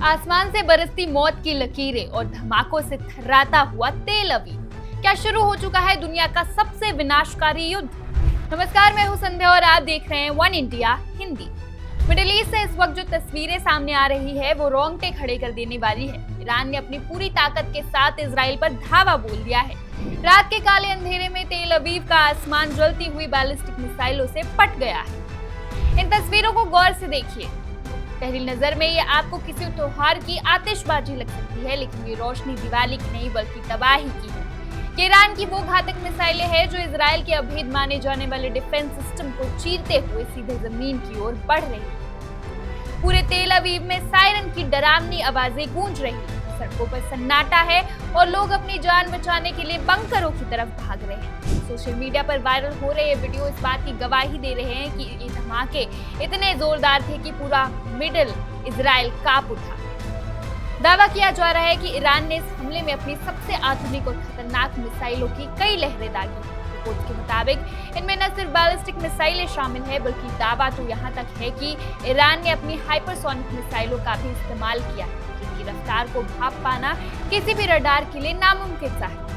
आसमान से बरसती मौत की लकीरें और धमाकों से थर्राता हुआ तेल अवीव। क्या शुरू हो चुका है दुनिया का सबसे विनाशकारी युद्ध? नमस्कार, मैं हूं संध्या और आप देख रहे हैं one India Hindi. Middle east से इस वक्त जो तस्वीरें सामने आ रही है वो रोंगटे खड़े कर देने वाली है। ईरान ने अपनी पूरी ताकत के साथ इजराइल पर धावा बोल दिया है। रात के काले अंधेरे में तेल अवीव का आसमान जलती हुई बैलिस्टिक मिसाइलों से पट गया है। इन तस्वीरों को गौर से देखिए। पहली नजर में ये आपको किसी त्योहार की आतिशबाजी लग सकती है, लेकिन ये रोशनी दिवाली की नहीं बल्कि तबाही की है। ये ईरान की वो घातक मिसाइलें हैं जो इजराइल के अभेद माने जाने वाले डिफेंस सिस्टम को चीरते हुए सीधे जमीन की ओर बढ़ रही है। पूरे तेल अवीव में सायरन की डरावनी आवाजें गूंज रही हैं। सड़कों पर सन्नाटा है और लोग अपनी जान बचाने के लिए बंकरों की तरफ भाग रहे हैं। सोशल मीडिया पर वायरल हो रहे ये वीडियो इस बात की गवाही दे रहे हैं कि ये धमाके इतने जोरदार थे कि पूरा मिडिल इजराइल कांप उठा। दावा किया जा रहा है कि ईरान ने इस हमले में अपनी सबसे आधुनिक और खतरनाक मिसाइलों की कई लहरें दागी। रिपोर्ट के मुताबिक इनमें न सिर्फ बैलिस्टिक मिसाइलें शामिल है, बल्कि दावा तो यहाँ तक है कि ईरान ने अपनी हाइपरसोनिक मिसाइलों का भी इस्तेमाल किया है, जिनकी रफ्तार को भाप पाना किसी भी रडार के लिए नामुमकिन सा है।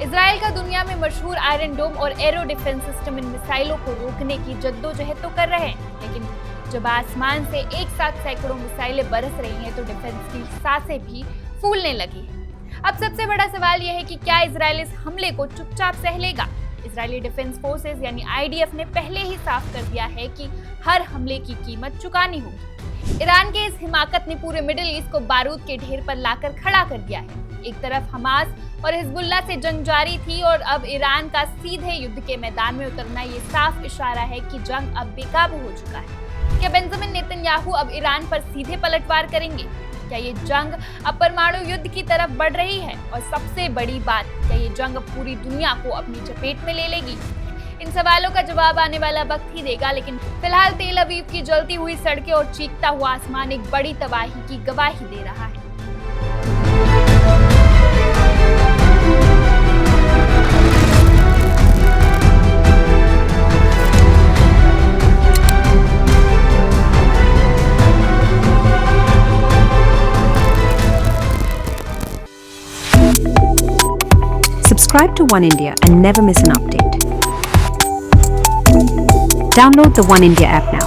इजराइल का दुनिया में मशहूर आयरन डोम और एरो डिफेंस सिस्टम इन मिसाइलों को रोकने की जद्दोजहद तो कर रहे हैं, लेकिन जब आसमान से एक साथ सैकड़ों मिसाइलें बरस रही हैं तो डिफेंस की सांसें भी फूलने लगी हैं। अब सबसे बड़ा सवाल यह है कि क्या इजराइल इस हमले को चुपचाप सह लेगा? इजरायली डिफेंस फोर्सेस यानी आईडीएफ ने पहले ही साफ कर दिया है कि हर हमले की कीमत चुकानी होगी। ईरान के इस हिमाकत ने पूरे मिडिल ईस्ट को बारूद के ढेर पर लाकर खड़ा कर दिया है। एक तरफ हमास और हिजबुल्लाह से जंग जारी थी और अब ईरान का सीधे युद्ध के मैदान में उतरना ये साफ इशारा है कि जंग अब बेकाबू हो चुका है। क्या बेंजामिन नेतन्याहू अब ईरान पर सीधे पलटवार करेंगे? क्या ये जंग अब परमाणु युद्ध की तरफ बढ़ रही है? और सबसे बड़ी बात, क्या ये जंग अब पूरी दुनिया को अपनी चपेट में ले लेगी? इन सवालों का जवाब आने वाला वक्त ही देगा, लेकिन फिलहाल तेल अवीव की जलती हुई सड़कें और चीखता हुआ आसमान एक बड़ी तबाही की गवाही दे रहा है। Subscribe to One India and never miss an update. Download the One India app now.